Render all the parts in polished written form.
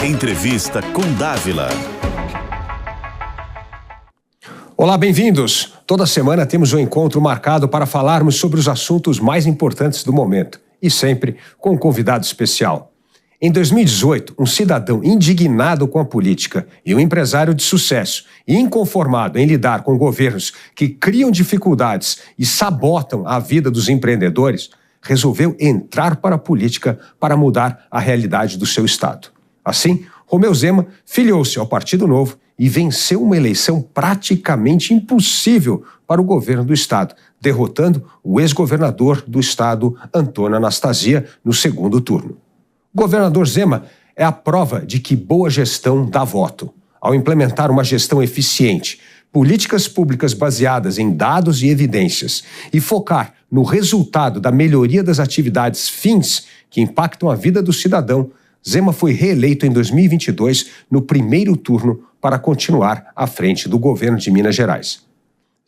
Entrevista com Dávila. Olá, bem-vindos! Toda semana temos um encontro marcado para falarmos sobre os assuntos mais importantes do momento e sempre com um convidado especial. Em 2018, um cidadão indignado com a política e um empresário de sucesso e inconformado em lidar com governos que criam dificuldades e sabotam a vida dos empreendedores, resolveu entrar para a política para mudar a realidade do seu estado. Assim, Romeu Zema filiou-se ao Partido Novo e venceu uma eleição praticamente impossível para o governo do estado, derrotando o ex-governador do estado, Antônio Anastasia, no segundo turno. O governador Zema é a prova de que boa gestão dá voto. Ao implementar uma gestão eficiente, políticas públicas baseadas em dados e evidências e focar no resultado da melhoria das atividades fins que impactam a vida do cidadão, Zema foi reeleito em 2022 no primeiro turno para continuar à frente do governo de Minas Gerais.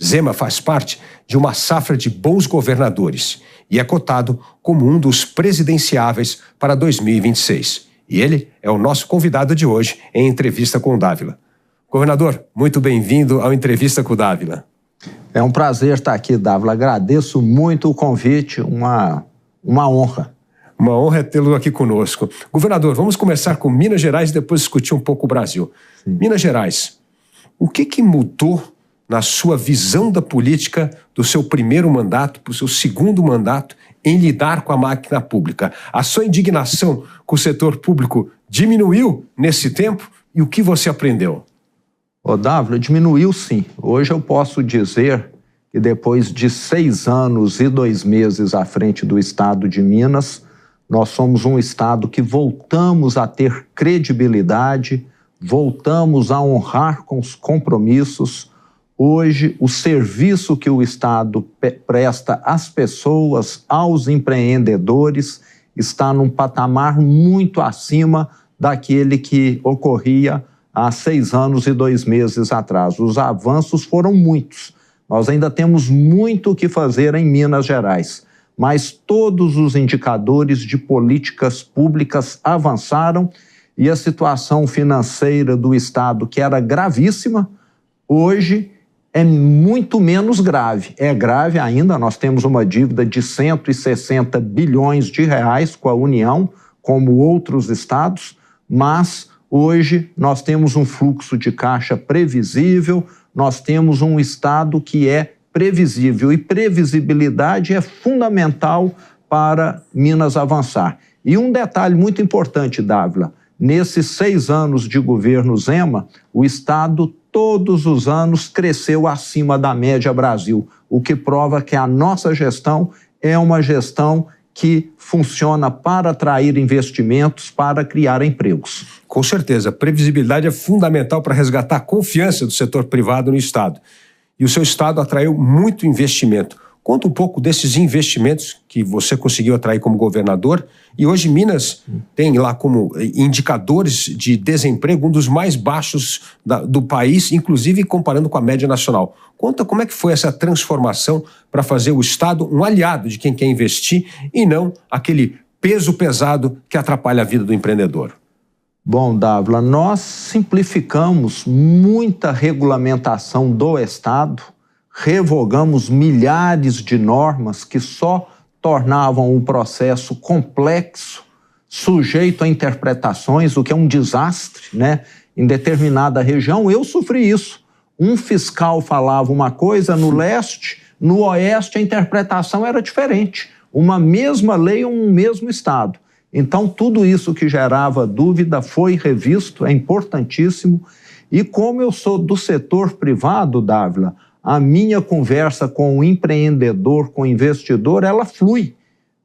Zema faz parte de uma safra de bons governadores e é cotado como um dos presidenciáveis para 2026. E ele é o nosso convidado de hoje em Entrevista com o Dávila. Governador, muito bem-vindo ao Entrevista com o Dávila. É um prazer estar aqui, Dávila. Agradeço muito o convite, uma honra. Uma honra tê-lo aqui conosco. Governador, vamos começar com Minas Gerais e depois discutir um pouco o Brasil. Sim. Minas Gerais, o que mudou na sua visão da política do seu primeiro mandato para o seu segundo mandato em lidar com a máquina pública? A sua indignação com o setor público diminuiu nesse tempo e o que você aprendeu? Dávila, diminuiu sim. Hoje eu posso dizer que depois de 6 anos e 2 meses à frente do estado de Minas, nós somos um estado que voltamos a ter credibilidade, voltamos a honrar com os compromissos. Hoje, o serviço que o estado presta às pessoas, aos empreendedores, está num patamar muito acima daquele que ocorria há 6 anos e 2 meses atrás. Os avanços foram muitos. Nós ainda temos muito o que fazer em Minas Gerais, mas todos os indicadores de políticas públicas avançaram e a situação financeira do estado, que era gravíssima, hoje é muito menos grave. É grave ainda, nós temos uma dívida de 160 bilhões de reais com a União, como outros estados, mas hoje nós temos um fluxo de caixa previsível, nós temos um estado que é previsível e previsibilidade é fundamental para Minas avançar. E um detalhe muito importante, Dávila, nesses 6 anos de governo Zema, o estado todos os anos cresceu acima da média Brasil, o que prova que a nossa gestão é uma gestão que funciona para atrair investimentos, para criar empregos. Com certeza, a previsibilidade é fundamental para resgatar a confiança do setor privado no estado. E o seu estado atraiu muito investimento. Conta um pouco desses investimentos que você conseguiu atrair como governador. E hoje Minas tem lá como indicadores de desemprego um dos mais baixos do país, inclusive comparando com a média nacional. Conta como é que foi essa transformação para fazer o estado um aliado de quem quer investir e não aquele peso pesado que atrapalha a vida do empreendedor. Bom, Dávila, nós simplificamos muita regulamentação do estado, revogamos milhares de normas que só tornavam o processo complexo, sujeito a interpretações, o que é um desastre, né? Em determinada região, eu sofri isso. Um fiscal falava uma coisa no leste, no oeste a interpretação era diferente. Uma mesma lei, um mesmo estado. Então, tudo isso que gerava dúvida foi revisto, é importantíssimo. E como eu sou do setor privado, Dávila, a minha conversa com o empreendedor, com o investidor, ela flui,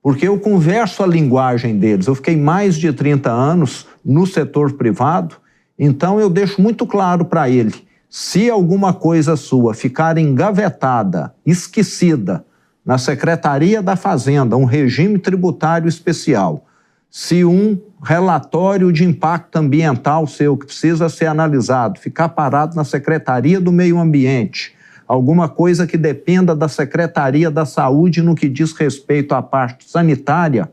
porque eu converso a linguagem deles. Eu fiquei mais de 30 anos no setor privado, então eu deixo muito claro para ele, se alguma coisa sua ficar engavetada, esquecida, na Secretaria da Fazenda, um regime tributário especial, se um relatório de impacto ambiental seu, que precisa ser analisado, ficar parado na Secretaria do Meio Ambiente, alguma coisa que dependa da Secretaria da Saúde no que diz respeito à parte sanitária,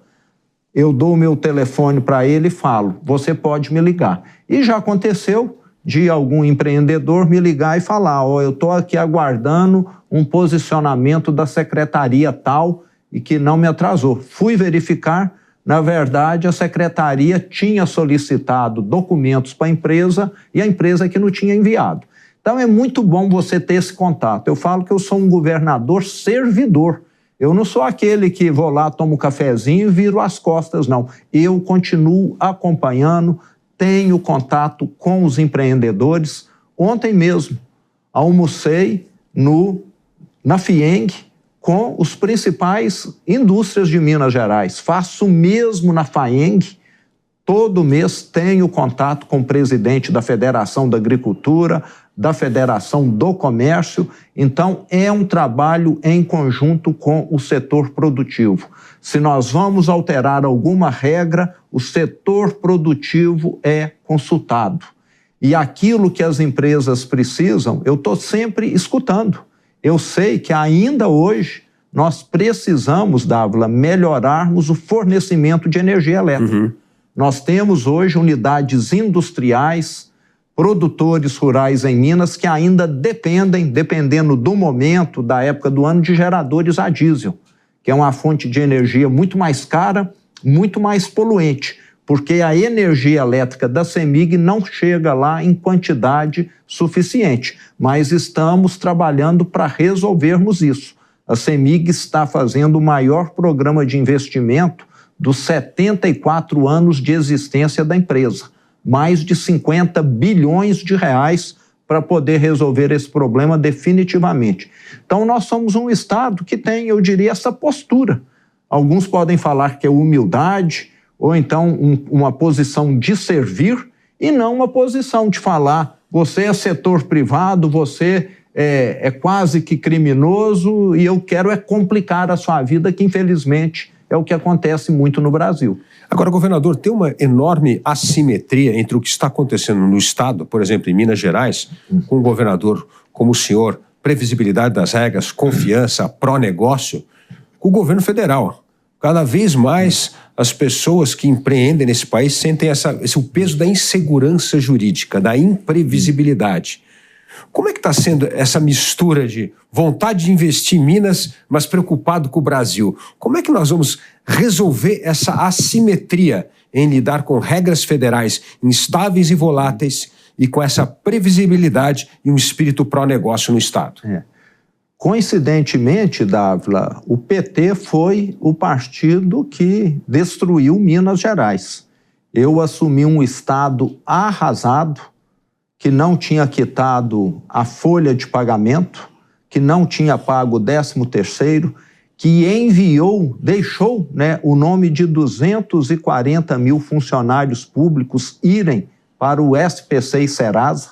eu dou o meu telefone para ele e falo, você pode me ligar. E já aconteceu de algum empreendedor me ligar e falar, eu estou aqui aguardando um posicionamento da secretaria tal e que não me atrasou. Fui verificar, na verdade, a secretaria tinha solicitado documentos para a empresa e a empresa que não tinha enviado. Então é muito bom você ter esse contato. Eu falo que eu sou um governador servidor. Eu não sou aquele que vou lá, tomo um cafezinho e viro as costas, não. Eu continuo acompanhando, tenho contato com os empreendedores. Ontem mesmo, almocei na FIENG com os principais indústrias de Minas Gerais. Faço o mesmo na FAENG. Todo mês tenho contato com o presidente da Federação da Agricultura, da Federação do Comércio. Então, é um trabalho em conjunto com o setor produtivo. Se nós vamos alterar alguma regra, o setor produtivo é consultado. E aquilo que as empresas precisam, eu estou sempre escutando. Eu sei que ainda hoje nós precisamos, Dávila, melhorarmos o fornecimento de energia elétrica. Nós temos hoje unidades industriais, produtores rurais em Minas que ainda dependendo do momento, da época do ano, de geradores a diesel, que é uma fonte de energia muito mais cara, muito mais poluente, porque a energia elétrica da CEMIG não chega lá em quantidade suficiente, mas estamos trabalhando para resolvermos isso. A CEMIG está fazendo o maior programa de investimento dos 74 anos de existência da empresa. Mais de 50 bilhões de reais para poder resolver esse problema definitivamente. Então, nós somos um estado que tem, eu diria, essa postura. Alguns podem falar que é humildade, ou então uma posição de servir, e não uma posição de falar, você é setor privado, você é quase que criminoso, e eu quero complicar a sua vida, que infelizmente é o que acontece muito no Brasil. Agora, governador, tem uma enorme assimetria entre o que está acontecendo no estado, por exemplo, em Minas Gerais, com um governador como o senhor, previsibilidade das regras, confiança, pró-negócio, com o governo federal. Cada vez mais as pessoas que empreendem nesse país sentem o peso da insegurança jurídica, da imprevisibilidade. Como é que está sendo essa mistura de vontade de investir em Minas, mas preocupado com o Brasil? Como é que nós vamos resolver essa assimetria em lidar com regras federais instáveis e voláteis e com essa previsibilidade e um espírito pró-negócio no Estado? Coincidentemente, Dávila, o PT foi o partido que destruiu Minas Gerais. Eu assumi um Estado arrasado, que não tinha quitado a folha de pagamento, que não tinha pago o 13º, que deixou o nome de 240 mil funcionários públicos irem para o SPC e Serasa,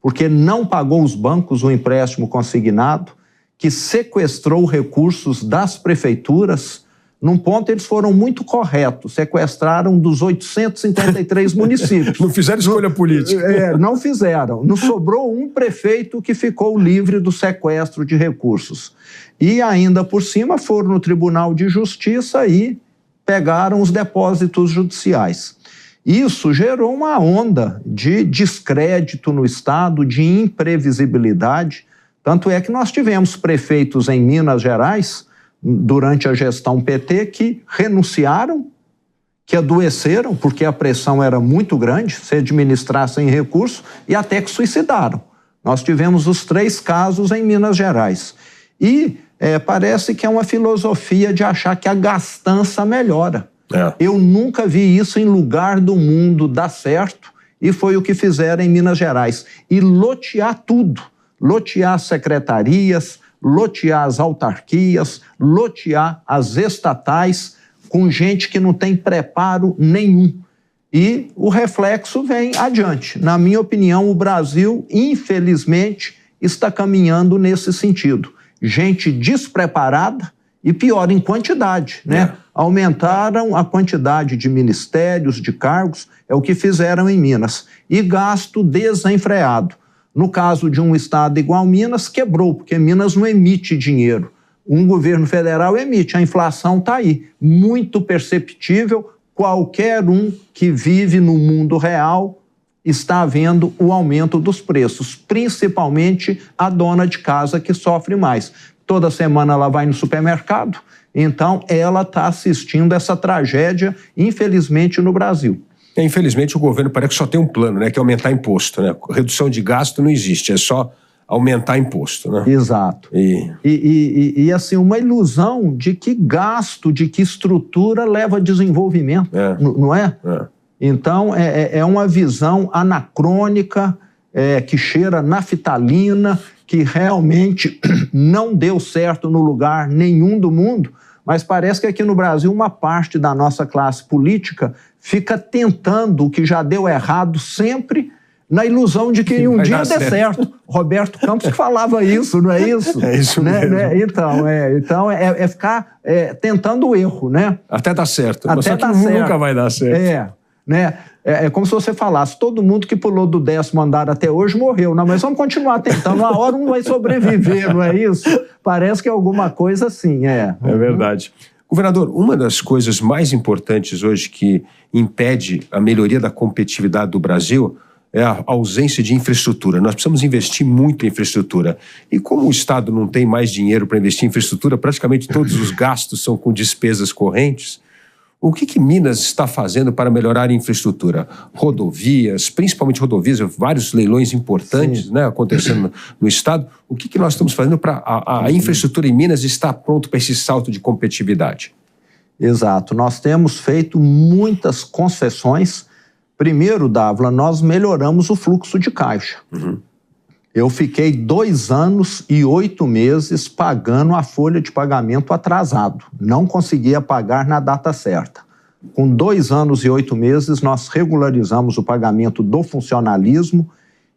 porque não pagou os bancos o empréstimo consignado, que sequestrou recursos das prefeituras. Num ponto, eles foram muito corretos, sequestraram dos 853 municípios. Não fizeram escolha política. Não fizeram. Não sobrou um prefeito que ficou livre do sequestro de recursos. E ainda por cima foram no Tribunal de Justiça e pegaram os depósitos judiciais. Isso gerou uma onda de descrédito no Estado, de imprevisibilidade. Tanto é que nós tivemos prefeitos em Minas Gerais, durante a gestão PT, que renunciaram, que adoeceram, porque a pressão era muito grande, se administrar sem recurso, e até que suicidaram. Nós tivemos os 3 casos em Minas Gerais. E parece que é uma filosofia de achar que a gastança melhora. Eu nunca vi isso em lugar do mundo dar certo, e foi o que fizeram em Minas Gerais. E lotear tudo, lotear secretarias, lotear as autarquias, lotear as estatais, com gente que não tem preparo nenhum. E o reflexo vem adiante. Na minha opinião, o Brasil, infelizmente, está caminhando nesse sentido. Gente despreparada e, pior, em quantidade, Aumentaram a quantidade de ministérios, de cargos, é o que fizeram em Minas. E gasto desenfreado. No caso de um estado igual Minas, quebrou, porque Minas não emite dinheiro. Um governo federal emite, a inflação está aí, muito perceptível, qualquer um que vive no mundo real está vendo o aumento dos preços, principalmente a dona de casa que sofre mais. Toda semana ela vai no supermercado, então ela está assistindo essa tragédia, infelizmente, no Brasil. Infelizmente, o governo parece que só tem um plano, né, que é aumentar imposto, né? Redução de gasto não existe, é só aumentar imposto, né? Exato. E assim, uma ilusão de que gasto, de que estrutura leva a desenvolvimento, não é? Então, é uma visão anacrônica, que cheira naftalina, que realmente não deu certo no lugar nenhum do mundo, mas parece que aqui no Brasil uma parte da nossa classe política fica tentando o que já deu errado sempre, na ilusão de que um dia dê certo. Roberto Campos que falava isso, não é isso? É isso mesmo. Então é ficar tentando o erro, né? Até dar certo. Até só que dar certo. Nunca vai dar certo. É como se você falasse, todo mundo que pulou do 10º andar até hoje morreu. Não, mas vamos continuar tentando, uma hora um vai sobreviver, não é isso? Parece que é alguma coisa assim, É verdade. Governador, uma das coisas mais importantes hoje que impede a melhoria da competitividade do Brasil é a ausência de infraestrutura. Nós precisamos investir muito em infraestrutura. E como o Estado não tem mais dinheiro para investir em infraestrutura, praticamente todos os gastos são com despesas correntes. O que Minas está fazendo para melhorar a infraestrutura? Rodovias, principalmente rodovias, vários leilões importantes, né, acontecendo no Estado. O que nós estamos fazendo para a infraestrutura em Minas estar pronto para esse salto de competitividade? Exato. Nós temos feito muitas concessões. Primeiro, Dávila, nós melhoramos o fluxo de caixa. Eu fiquei 2 anos e 8 meses pagando a folha de pagamento atrasado. Não conseguia pagar na data certa. Com 2 anos e 8 meses, nós regularizamos o pagamento do funcionalismo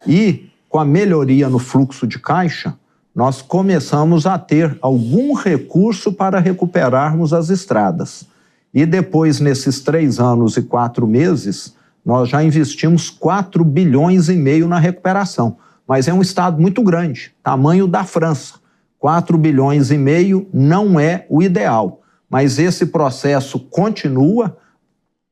e, com a melhoria no fluxo de caixa, nós começamos a ter algum recurso para recuperarmos as estradas. E depois, nesses 3 anos e 4 meses, nós já investimos 4,5 bilhões na recuperação. Mas é um estado muito grande, tamanho da França. 4,5 bilhões não é o ideal, mas esse processo continua.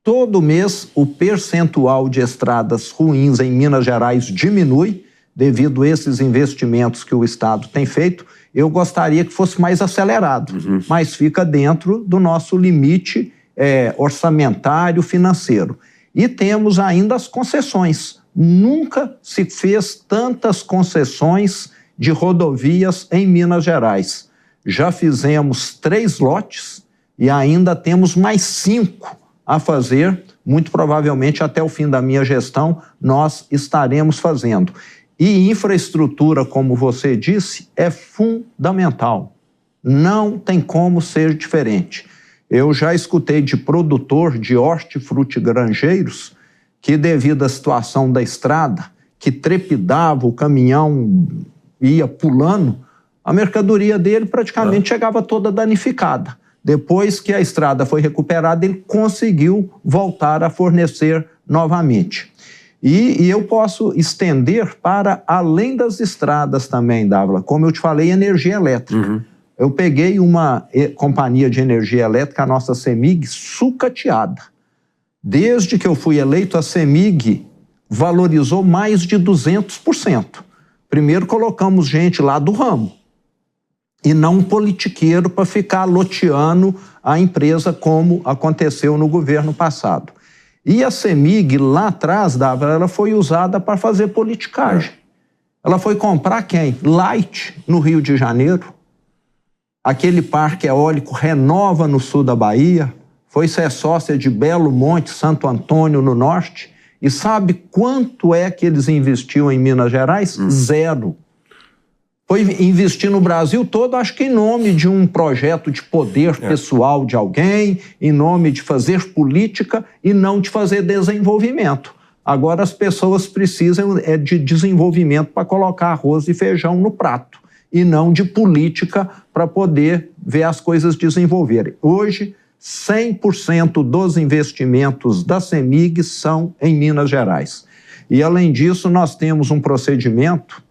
Todo mês o percentual de estradas ruins em Minas Gerais diminui devido a esses investimentos que o estado tem feito. Eu gostaria que fosse mais acelerado, mas fica dentro do nosso limite orçamentário financeiro. E temos ainda as concessões. Nunca se fez tantas concessões de rodovias em Minas Gerais. Já fizemos 3 lotes e ainda temos mais 5 a fazer. Muito provavelmente até o fim da minha gestão nós estaremos fazendo. E infraestrutura, como você disse, é fundamental. Não tem como ser diferente. Eu já escutei de produtor de hortifrutigranjeiros que, devido à situação da estrada, que trepidava, o caminhão ia pulando, a mercadoria dele praticamente chegava toda danificada. Depois que a estrada foi recuperada, ele conseguiu voltar a fornecer novamente. E eu posso estender para além das estradas também, Dávila, como eu te falei, energia elétrica. Eu peguei uma companhia de energia elétrica, a nossa CEMIG, sucateada. Desde que eu fui eleito, a CEMIG valorizou mais de 200%. Primeiro colocamos gente lá do ramo, e não um politiqueiro para ficar loteando a empresa como aconteceu no governo passado. E a CEMIG, lá atrás, ela foi usada para fazer politicagem. Ela foi comprar quem? Light, no Rio de Janeiro. Aquele parque eólico Renova, no sul da Bahia. Foi ser sócia de Belo Monte, Santo Antônio, no norte. E sabe quanto é que eles investiam em Minas Gerais? 0. Foi investir no Brasil todo, acho que em nome de um projeto de poder pessoal de alguém, em nome de fazer política e não de fazer desenvolvimento. Agora as pessoas precisam de desenvolvimento para colocar arroz e feijão no prato, e não de política para poder ver as coisas desenvolverem. Hoje, 100% dos investimentos da CEMIG são em Minas Gerais. E, além disso, nós temos um procedimento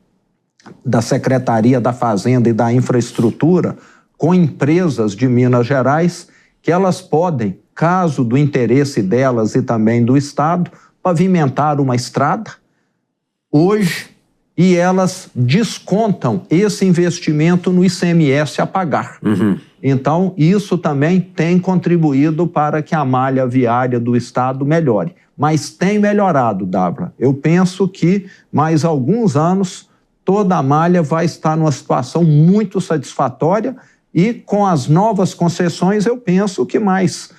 da Secretaria da Fazenda e da Infraestrutura com empresas de Minas Gerais que elas podem caso do interesse delas e também do Estado, pavimentar uma estrada hoje e elas descontam esse investimento no ICMS a pagar. Então, isso também tem contribuído para que a malha viária do Estado melhore. Mas tem melhorado, Dávila. Eu penso que mais alguns anos toda a malha vai estar numa situação muito satisfatória e com as novas concessões eu penso que mais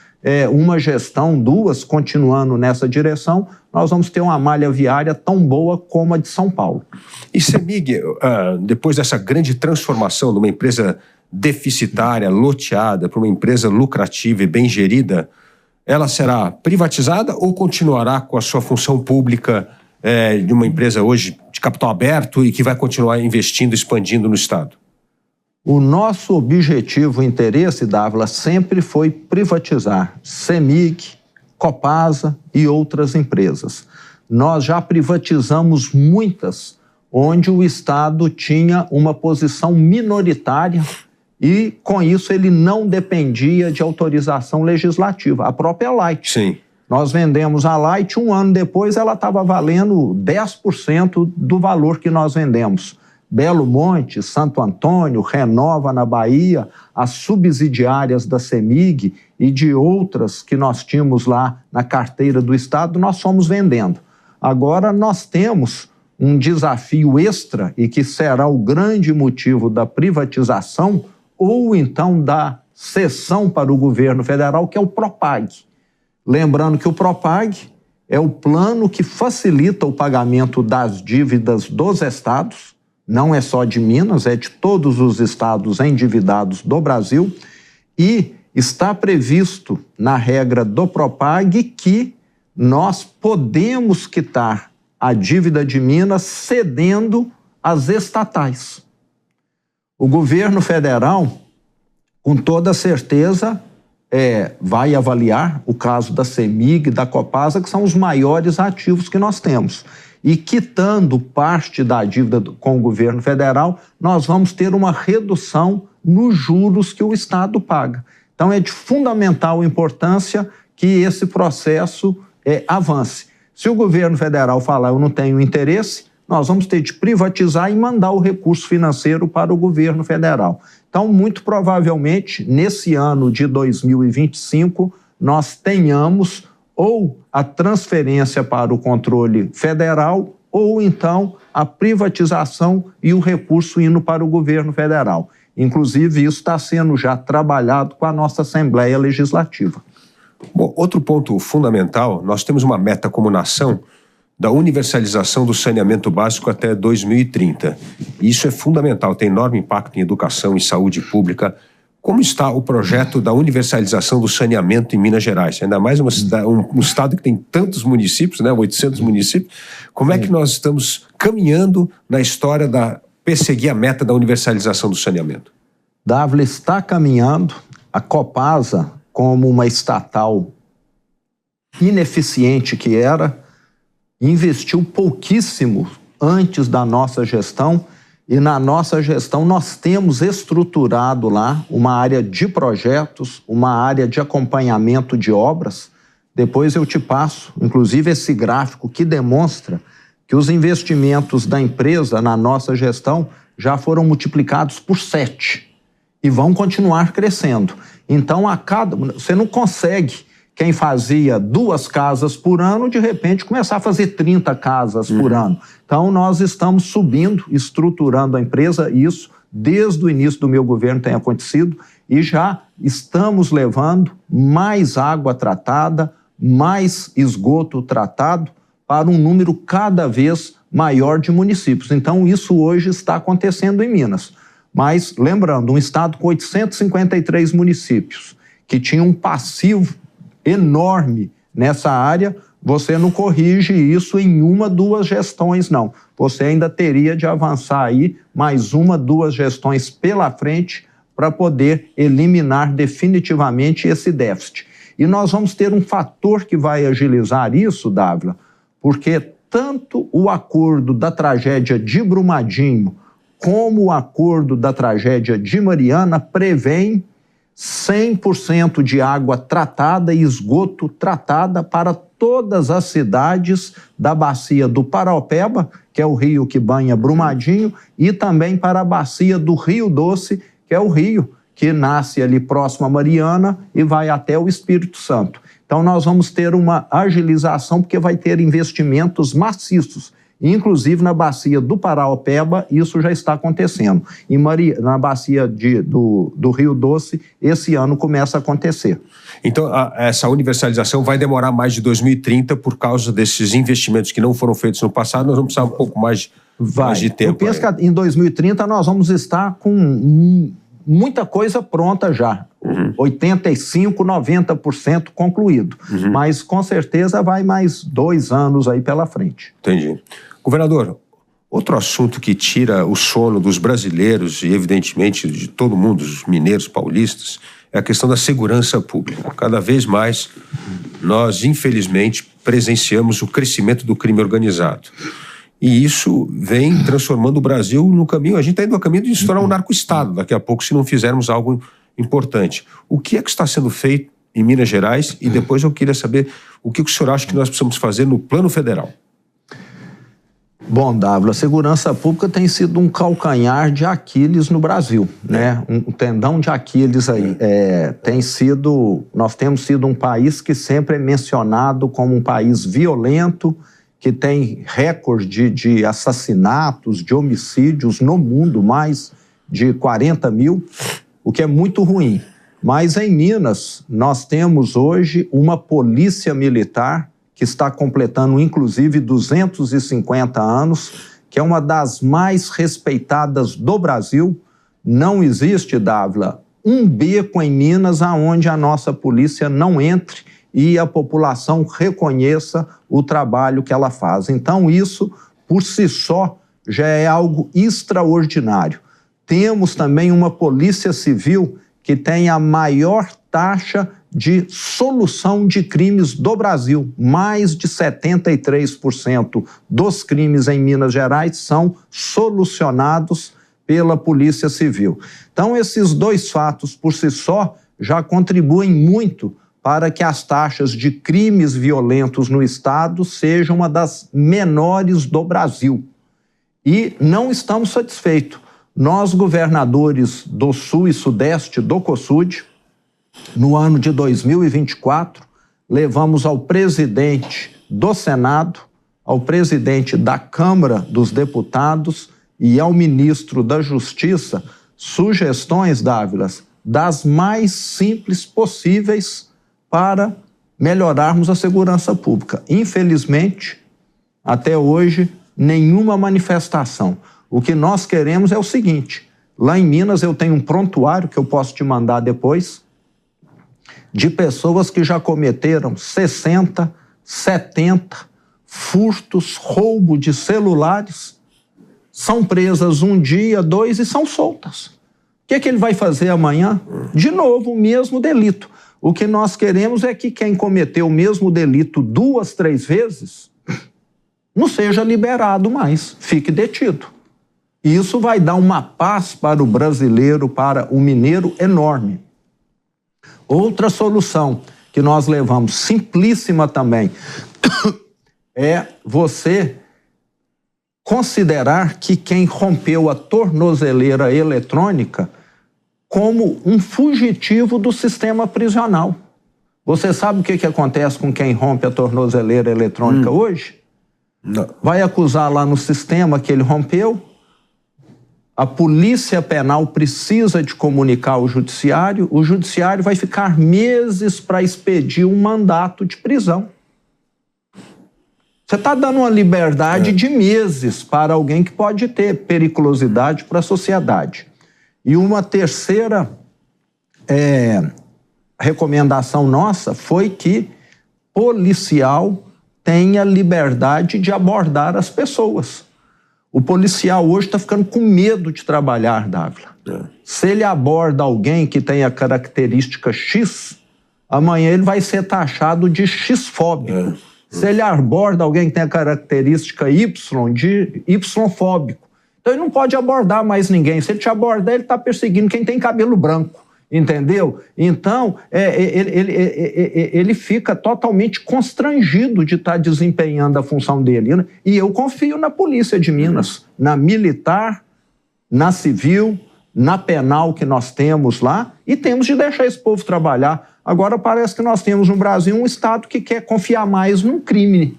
uma gestão, duas, continuando nessa direção, nós vamos ter uma malha viária tão boa como a de São Paulo. E CEMIG, depois dessa grande transformação de uma empresa deficitária, loteada, para uma empresa lucrativa e bem gerida, ela será privatizada ou continuará com a sua função pública de uma empresa hoje de capital aberto e que vai continuar investindo, expandindo no Estado? O nosso objetivo e interesse, Dávila, sempre foi privatizar CEMIG, Copasa e outras empresas. Nós já privatizamos muitas, onde o Estado tinha uma posição minoritária e, com isso, ele não dependia de autorização legislativa. A própria Light. Sim. Nós vendemos a Light, um ano depois ela estava valendo 10% do valor que nós vendemos. Belo Monte, Santo Antônio, Renova na Bahia, as subsidiárias da CEMIG e de outras que nós tínhamos lá na carteira do Estado, nós fomos vendendo. Agora nós temos um desafio extra e que será o grande motivo da privatização ou então da cessão para o governo federal, que é o Propag. Lembrando que o Propag é o plano que facilita o pagamento das dívidas dos estados, não é só de Minas, é de todos os estados endividados do Brasil, e está previsto na regra do Propag que nós podemos quitar a dívida de Minas cedendo às estatais. O governo federal, com toda certeza, vai avaliar o caso da CEMIG, da Copasa, que são os maiores ativos que nós temos. E quitando parte da dívida com o governo federal, nós vamos ter uma redução nos juros que o Estado paga. Então é de fundamental importância que esse processo avance. Se o governo federal falar eu não tenho interesse, nós vamos ter de privatizar e mandar o recurso financeiro para o governo federal. Então, muito provavelmente, nesse ano de 2025, nós tenhamos ou a transferência para o controle federal, ou então a privatização e o recurso indo para o governo federal. Inclusive, isso está sendo já trabalhado com a nossa Assembleia Legislativa. Bom, outro ponto fundamental, nós temos uma meta como nação da universalização do saneamento básico até 2030. Isso é fundamental, tem enorme impacto em educação e saúde pública. Como está o projeto da universalização do saneamento em Minas Gerais? Ainda mais um estado que tem tantos municípios, 800 municípios. Como é que nós estamos caminhando na história da perseguir a meta da universalização do saneamento? Dávila, está caminhando. A Copasa, como uma estatal ineficiente que era, investiu pouquíssimo antes da nossa gestão. E na nossa gestão nós temos estruturado lá uma área de projetos, uma área de acompanhamento de obras. Depois eu te passo, inclusive, esse gráfico que demonstra que os investimentos da empresa na nossa gestão já foram multiplicados por 7 e vão continuar crescendo. Então, você não consegue, quem fazia 2 casas por ano, de repente começar a fazer 30 casas por ano. Então, nós estamos subindo, estruturando a empresa, e isso, desde o início do meu governo, tem acontecido, e já estamos levando mais água tratada, mais esgoto tratado, para um número cada vez maior de municípios. Então, isso hoje está acontecendo em Minas. Mas, lembrando, um estado com 853 municípios, que tinha um passivo enorme nessa área, você não corrige isso em 1, 2 gestões, não. Você ainda teria de avançar aí mais 1, 2 gestões pela frente para poder eliminar definitivamente esse déficit. E nós vamos ter um fator que vai agilizar isso, Dávila, porque tanto o acordo da tragédia de Brumadinho como o acordo da tragédia de Mariana prevêem 100% de água tratada e esgoto tratada para todas as cidades da bacia do Paraopeba, que é o rio que banha Brumadinho, e também para a bacia do Rio Doce, que é o rio que nasce ali próximo a Mariana e vai até o Espírito Santo. Então nós vamos ter uma agilização, porque vai ter investimentos maciços. Inclusive na bacia do Paraopeba, isso já está acontecendo. E na bacia do Rio Doce, esse ano começa a acontecer. Então, essa universalização vai demorar mais de 2030 por causa desses investimentos que não foram feitos no passado. Nós vamos precisar um pouco mais de tempo. Eu penso que em 2030 nós vamos estar com muita coisa pronta já. 85%, 90% concluído. Mas com certeza vai mais 2 anos aí pela frente. Entendi. Governador, outro assunto que tira o sono dos brasileiros e evidentemente de todo mundo, dos mineiros paulistas, é a questão da segurança pública. Cada vez mais nós, infelizmente, presenciamos o crescimento do crime organizado. E isso vem transformando o Brasil no caminho, a gente está indo no caminho de se tornar um narco-estado daqui a pouco, se não fizermos algo importante. O que é que está sendo feito em Minas Gerais? E depois eu queria saber o que o senhor acha que nós precisamos fazer no plano federal. Bom, Dávila, a segurança pública tem sido um calcanhar de Aquiles no Brasil, né? Um tendão de Aquiles aí. Nós temos sido um país que sempre é mencionado como um país violento, que tem recorde de assassinatos, de homicídios no mundo, mais de 40 mil, o que é muito ruim. Mas em Minas, nós temos hoje uma polícia militar que está completando, inclusive, 250 anos, que é uma das mais respeitadas do Brasil. Não existe, Dávila, um beco em Minas aonde a nossa polícia não entre e a população reconheça o trabalho que ela faz. Então, isso, por si só, já é algo extraordinário. Temos também uma polícia civil que tem a maior taxa de solução de crimes do Brasil. Mais de 73% dos crimes em Minas Gerais são solucionados pela Polícia Civil. Então, esses 2 fatos, por si só, já contribuem muito para que as taxas de crimes violentos no Estado sejam uma das menores do Brasil. E não estamos satisfeitos. Nós, governadores do Sul e Sudeste do COSUD, no ano de 2024, levamos ao presidente do Senado, ao presidente da Câmara dos Deputados e ao ministro da Justiça sugestões, Dávila, das mais simples possíveis para melhorarmos a segurança pública. Infelizmente, até hoje, nenhuma manifestação. O que nós queremos é o seguinte: lá em Minas eu tenho um prontuário que eu posso te mandar depois, de pessoas que já cometeram 60, 70 furtos, roubo de celulares, são presas um dia, 2 e são soltas. O que ele vai fazer amanhã? De novo, o mesmo delito. O que nós queremos é que quem cometeu o mesmo delito 2, 3 vezes não seja liberado mais, fique detido. E isso vai dar uma paz para o brasileiro, para o mineiro, enorme. Outra solução que nós levamos, simplíssima também, é você considerar que quem rompeu a tornozeleira eletrônica como um fugitivo do sistema prisional. Você sabe o que acontece com quem rompe a tornozeleira eletrônica hoje? Não. Vai acusar lá no sistema que ele rompeu. A polícia penal precisa de comunicar ao judiciário, o judiciário vai ficar meses para expedir um mandato de prisão. Você está dando uma liberdade de meses para alguém que pode ter periculosidade para a sociedade. E uma terceira recomendação nossa foi que policial tenha liberdade de abordar as pessoas. O policial hoje está ficando com medo de trabalhar, Dávila. Se ele aborda alguém que tem a característica X, amanhã ele vai ser taxado de X-fóbico. Se ele aborda alguém que tem a característica Y, de Y-fóbico. Então ele não pode abordar mais ninguém. Se ele te abordar, ele está perseguindo quem tem cabelo branco. entendeu? Então, ele fica totalmente constrangido de estar desempenhando a função dele. Né? E eu confio na Polícia de Minas, na militar, na civil, na penal que nós temos lá, e temos de deixar esse povo trabalhar. Agora parece que nós temos no Brasil um Estado que quer confiar mais no crime,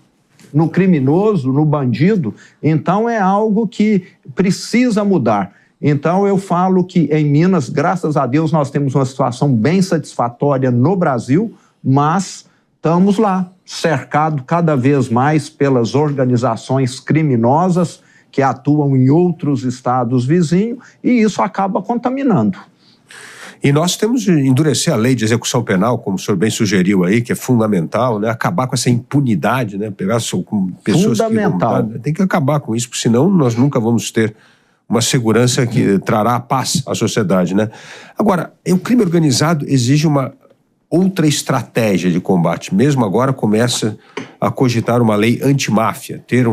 no criminoso, no bandido. Então é algo que precisa mudar. Então eu falo que em Minas, graças a Deus, nós temos uma situação bem satisfatória no Brasil, mas estamos lá, cercado cada vez mais pelas organizações criminosas que atuam em outros estados vizinhos, e isso acaba contaminando. E nós temos de endurecer a lei de execução penal, como o senhor bem sugeriu aí, que é fundamental, né? Acabar com essa impunidade, né? Pegar com pessoas fundamental. Tem que acabar com isso, porque senão nós nunca vamos ter uma segurança que trará paz à sociedade, né? Agora, o crime organizado exige uma outra estratégia de combate. Mesmo agora começa a cogitar uma lei antimáfia, ter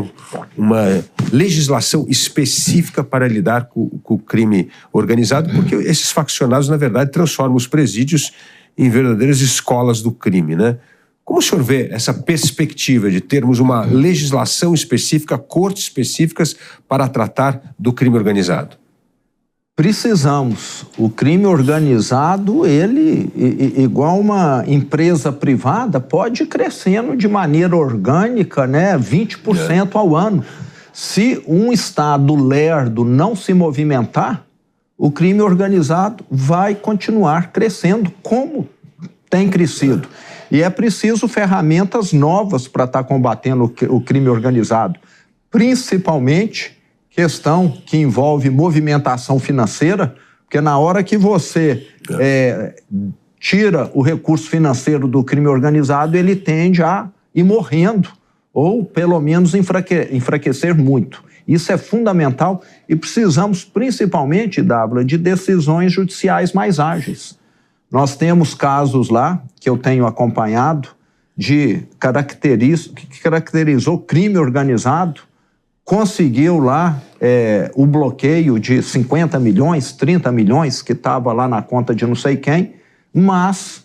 uma legislação específica para lidar com o crime organizado, porque esses faccionados, na verdade, transformam os presídios em verdadeiras escolas do crime, né? Como o senhor vê essa perspectiva de termos uma legislação específica, cortes específicas para tratar do crime organizado? Precisamos. O crime organizado, ele, igual uma empresa privada, pode ir crescendo de maneira orgânica, né, 20% ao ano. Se um Estado lerdo não se movimentar, o crime organizado vai continuar crescendo, como tem crescido. E é preciso ferramentas novas para estar combatendo o crime organizado, principalmente questão que envolve movimentação financeira, porque na hora que você tira o recurso financeiro do crime organizado, ele tende a ir morrendo, ou pelo menos enfraquecer muito. Isso é fundamental e precisamos principalmente, Dávila, de decisões judiciais mais ágeis. Nós temos casos lá, que eu tenho acompanhado, que caracterizou crime organizado, conseguiu lá o bloqueio de 50 milhões, 30 milhões, que estava lá na conta de não sei quem, mas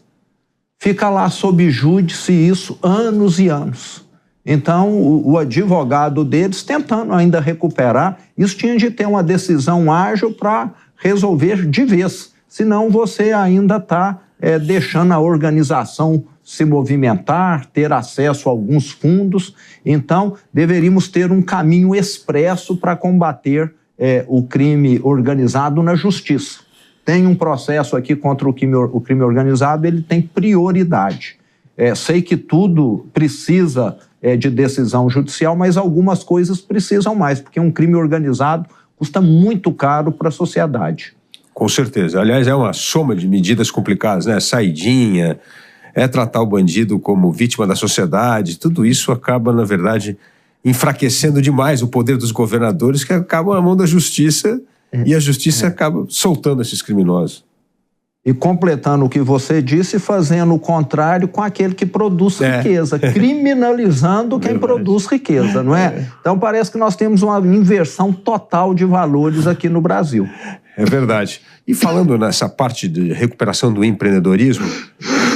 fica lá sob júdice isso anos e anos. Então, o advogado deles tentando ainda recuperar, isso tinha de ter uma decisão ágil para resolver de vez, senão você ainda está deixando a organização se movimentar, ter acesso a alguns fundos. Então, deveríamos ter um caminho expresso para combater o crime organizado na justiça. Tem um processo aqui contra o crime organizado, ele tem prioridade. Sei que tudo precisa de decisão judicial, mas algumas coisas precisam mais, porque um crime organizado custa muito caro para a sociedade. Com certeza. Aliás, é uma soma de medidas complicadas, né? Saidinha, tratar o bandido como vítima da sociedade, tudo isso acaba, na verdade, enfraquecendo demais o poder dos governadores, que acabam na mão da justiça, e a justiça acaba soltando esses criminosos. E completando o que você disse, fazendo o contrário com aquele que produz riqueza, criminalizando quem produz riqueza, não é? Então parece que nós temos uma inversão total de valores aqui no Brasil. É verdade. E falando nessa parte de recuperação do empreendedorismo,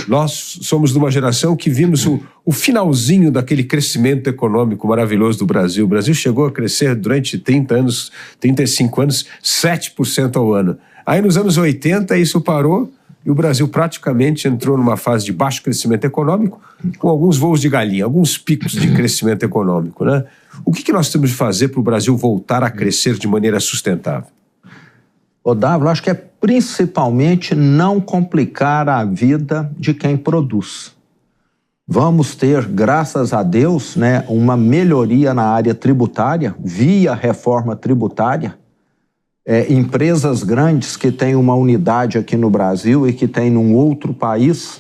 nós somos de uma geração que vimos o finalzinho daquele crescimento econômico maravilhoso do Brasil. O Brasil chegou a crescer durante 30 anos, 35 anos, 7% ao ano. Aí nos anos 80 isso parou e o Brasil praticamente entrou numa fase de baixo crescimento econômico, com alguns voos de galinha, alguns picos de crescimento econômico, né? O que nós temos de fazer para o Brasil voltar a crescer de maneira sustentável? Dávila, acho que é principalmente não complicar a vida de quem produz. Vamos ter, graças a Deus, né, uma melhoria na área tributária, via reforma tributária. Empresas grandes que têm uma unidade aqui no Brasil e que têm num outro país,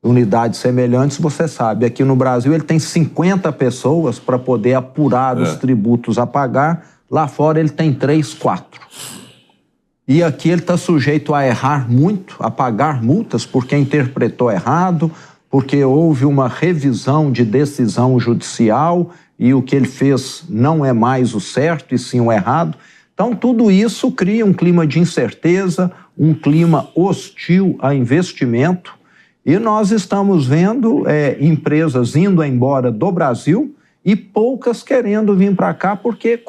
unidades semelhantes, você sabe, aqui no Brasil ele tem 50 pessoas para poder apurar os tributos a pagar, lá fora ele tem 3, 4. E aqui ele está sujeito a errar muito, a pagar multas porque interpretou errado, porque houve uma revisão de decisão judicial e o que ele fez não é mais o certo e sim o errado. Então tudo isso cria um clima de incerteza, um clima hostil a investimento, e nós estamos vendo empresas indo embora do Brasil e poucas querendo vir para cá porque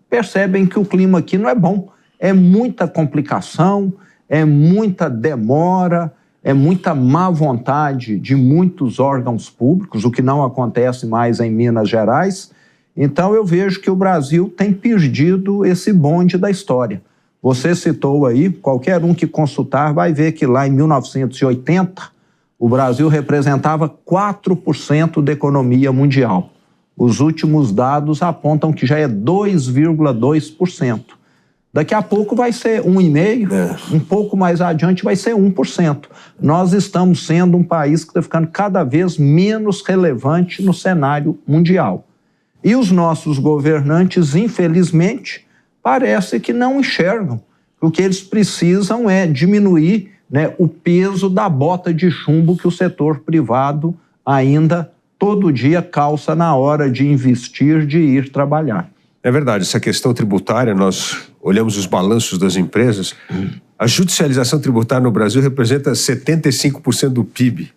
percebem que o clima aqui não é bom. É muita complicação, é muita demora, é muita má vontade de muitos órgãos públicos, o que não acontece mais em Minas Gerais. Então eu vejo que o Brasil tem perdido esse bonde da história. Você citou aí, qualquer um que consultar vai ver que lá em 1980 o Brasil representava 4% da economia mundial. Os últimos dados apontam que já é 2,2%. Daqui a pouco vai ser 1,5%, um pouco mais adiante vai ser 1%. Nós estamos sendo um país que está ficando cada vez menos relevante no cenário mundial. E os nossos governantes, infelizmente, parece que não enxergam. O que eles precisam é diminuir, né, o peso da bota de chumbo que o setor privado ainda todo dia calça na hora de investir, de ir trabalhar. É verdade, essa questão tributária, nós olhamos os balanços das empresas, a judicialização tributária no Brasil representa 75% do PIB.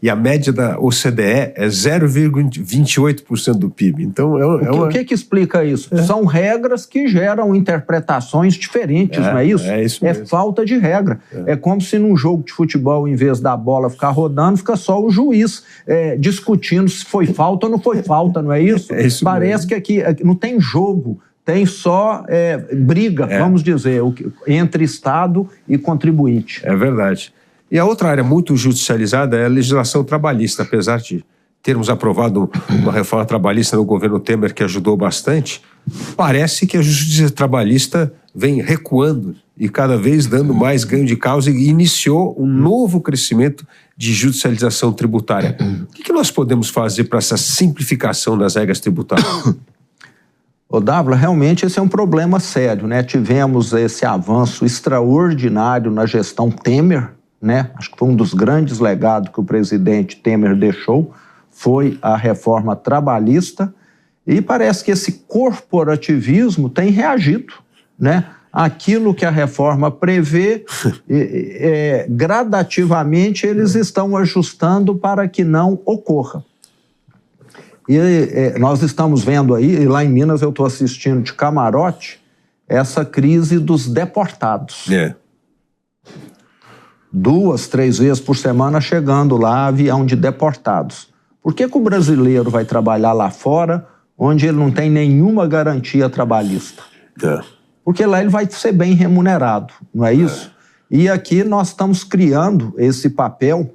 E a média da OCDE é 0,28% do PIB. Então, o que explica isso? São regras que geram interpretações diferentes, não é isso? É isso mesmo. É falta de regra. É como se num jogo de futebol, em vez da bola ficar rodando, fica só o juiz discutindo se foi falta ou não foi falta, não é isso? É isso Parece mesmo. que aqui não tem jogo, tem só briga, vamos dizer, entre Estado e contribuinte. É verdade. E a outra área muito judicializada é a legislação trabalhista, apesar de termos aprovado uma reforma trabalhista no governo Temer que ajudou bastante, parece que a justiça trabalhista vem recuando e cada vez dando mais ganho de causa e iniciou um novo crescimento de judicialização tributária. O que nós podemos fazer para essa simplificação das regras tributárias? Ô Dávila, realmente esse é um problema sério, né? Tivemos esse avanço extraordinário na gestão Temer, né? Acho que foi um dos grandes legados que o presidente Temer deixou, foi a reforma trabalhista, e parece que esse corporativismo tem reagido, né? Aquilo que a reforma prevê, gradativamente eles estão ajustando para que não ocorra. E nós estamos vendo aí, e lá em Minas eu estou assistindo de camarote, essa crise dos deportados. 2, 3 vezes por semana chegando lá avião de deportados. Por que o brasileiro vai trabalhar lá fora, onde ele não tem nenhuma garantia trabalhista? Porque lá ele vai ser bem remunerado, não é isso? E aqui nós estamos criando esse papel,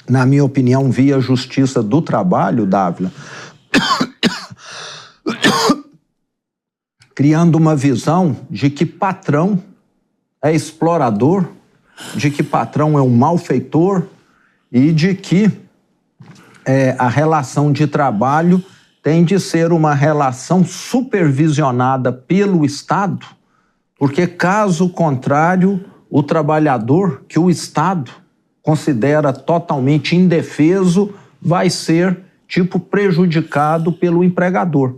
na minha opinião, via Justiça do Trabalho, Dávila, criando uma visão de que patrão é explorador, de que patrão é um malfeitor e de que a relação de trabalho tem de ser uma relação supervisionada pelo Estado, porque, caso contrário, o trabalhador que o Estado considera totalmente indefeso vai ser, prejudicado pelo empregador.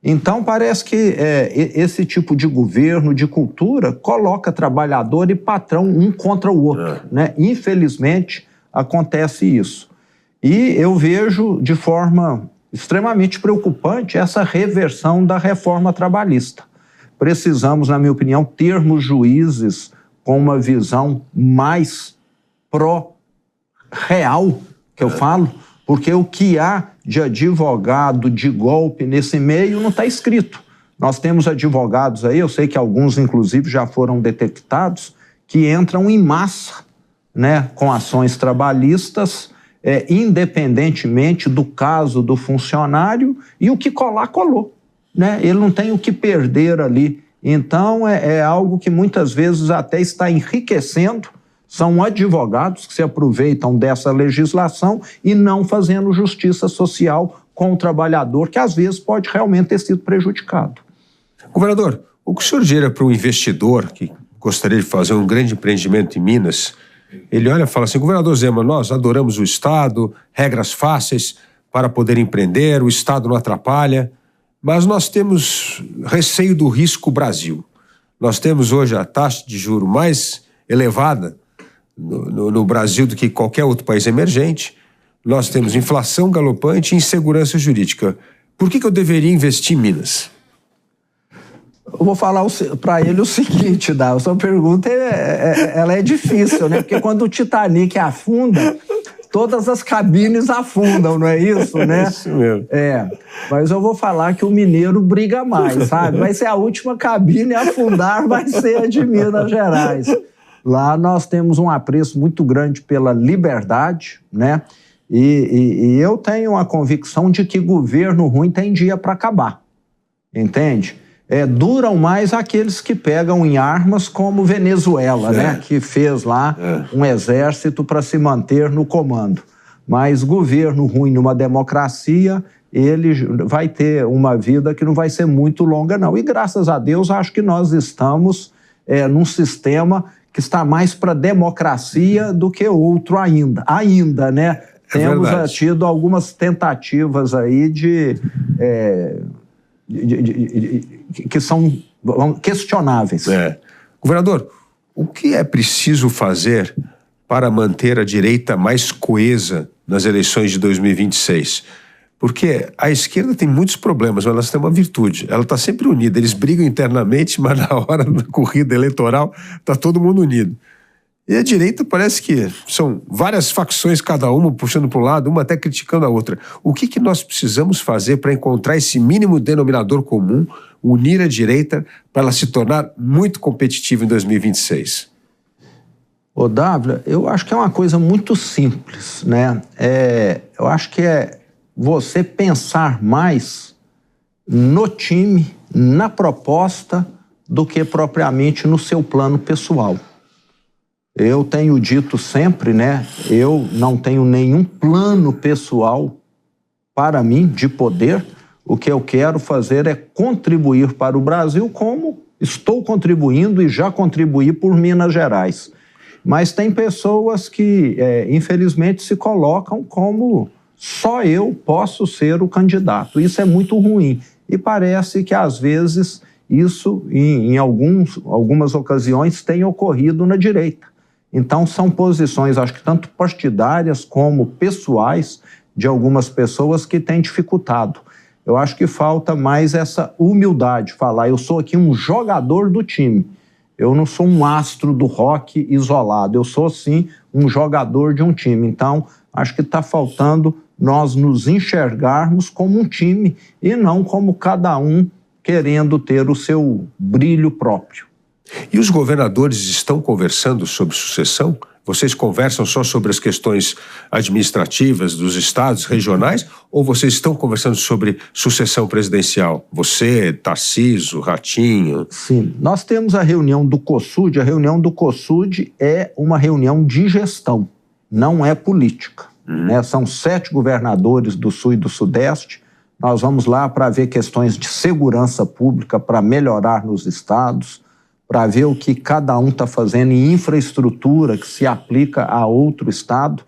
Então, parece que esse tipo de governo, de cultura, coloca trabalhador e patrão um contra o outro, né? Infelizmente, acontece isso. E eu vejo de forma extremamente preocupante essa reversão da reforma trabalhista. Precisamos, na minha opinião, termos juízes com uma visão mais pró-real, que eu falo, porque o que há de advogado de golpe nesse meio não está escrito. Nós temos advogados aí, eu sei que alguns, inclusive, já foram detectados, que entram em massa, né, com ações trabalhistas, independentemente do caso do funcionário, e o que colar, colou, né? Ele não tem o que perder ali. Então, é algo que muitas vezes até está enriquecendo. São advogados que se aproveitam dessa legislação e não fazendo justiça social com o trabalhador, que às vezes pode realmente ter sido prejudicado. Governador, o que o senhor diria para um investidor que gostaria de fazer um grande empreendimento em Minas? Ele olha e fala assim: governador Zema, nós adoramos o Estado, regras fáceis para poder empreender, o Estado não atrapalha, mas nós temos receio do risco Brasil. Nós temos hoje a taxa de juros mais elevada no Brasil do que qualquer outro país emergente. Nós temos inflação galopante e insegurança jurídica. Por que eu deveria investir em Minas? Eu vou falar para ele o seguinte, a sua pergunta ela é difícil, né? Porque quando o Titanic afunda, todas as cabines afundam, não é isso, né? Isso mesmo. Mas eu vou falar que o mineiro briga mais, sabe? Vai ser a última cabine a afundar, vai ser a de Minas Gerais. Lá nós temos um apreço muito grande pela liberdade, né? E eu tenho a convicção de que governo ruim tem dia para acabar, entende? Duram mais aqueles que pegam em armas, como Venezuela, né? Que fez lá um exército para se manter no comando. Mas governo ruim numa democracia, ele vai ter uma vida que não vai ser muito longa, não. E graças a Deus, acho que nós estamos num sistema que está mais para democracia do que outro ainda, né? Temos tido algumas tentativas aí que são questionáveis. Governador, o que é preciso fazer para manter a direita mais coesa nas eleições de 2026? Porque a esquerda tem muitos problemas, mas ela tem uma virtude. Ela está sempre unida. Eles brigam internamente, mas na hora da corrida eleitoral está todo mundo unido. E a direita parece que são várias facções, cada uma puxando para um lado, uma até criticando a outra. O que nós precisamos fazer para encontrar esse mínimo denominador comum, unir a direita para ela se tornar muito competitiva em 2026? Ô, Dávila, eu acho que é uma coisa muito simples, né? Eu acho que é você pensar mais no time, na proposta, do que propriamente no seu plano pessoal. Eu tenho dito sempre, né? Eu não tenho nenhum plano pessoal para mim de poder. O que eu quero fazer é contribuir para o Brasil, como estou contribuindo e já contribuí por Minas Gerais. Mas tem pessoas que, infelizmente, se colocam como só eu posso ser o candidato. Isso é muito ruim. E parece que, às vezes, isso, em algumas ocasiões, tem ocorrido na direita. Então, são posições, acho que tanto partidárias como pessoais, de algumas pessoas que têm dificultado. Eu acho que falta mais essa humildade, falar, eu sou aqui um jogador do time. Eu não sou um astro do rock isolado, eu sou, sim, um jogador de um time. Então, acho que está faltando nós nos enxergarmos como um time e não como cada um querendo ter o seu brilho próprio. E os governadores estão conversando sobre sucessão? Vocês conversam só sobre as questões administrativas dos estados regionais ou vocês estão conversando sobre sucessão presidencial? Você, Tarcísio, Ratinho? Sim, nós temos a reunião do COSUD. A reunião do COSUD é uma reunião de gestão, não é política. Né? São 7 governadores do Sul e do Sudeste. Nós vamos lá para ver questões de segurança pública, para melhorar nos estados, para ver o que cada um está fazendo em infraestrutura que se aplica a outro estado.